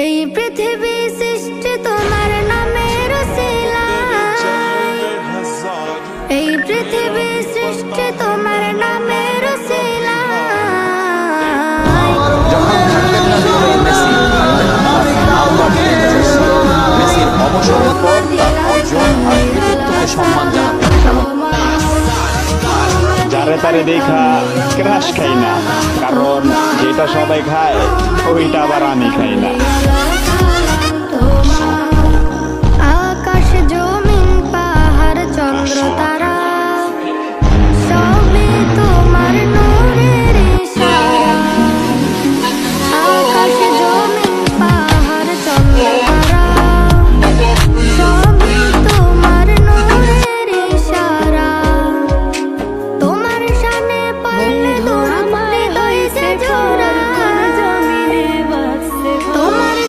এই পৃথিবী সৃষ্টি তোমার নামের উসিলায়, এই পৃথিবী সৃষ্টি তোমার নামের উসিলায়। যখন থাকবেন না মেসি, মেসির অবসরের পর তার অর্জন আর কৃতিত্বকে সম্মান জানাতে যারে তারে দেখা ক্রাশ খাই না, কারণ যেটা সবাই খায় ওইটা আবার আমি খাই না।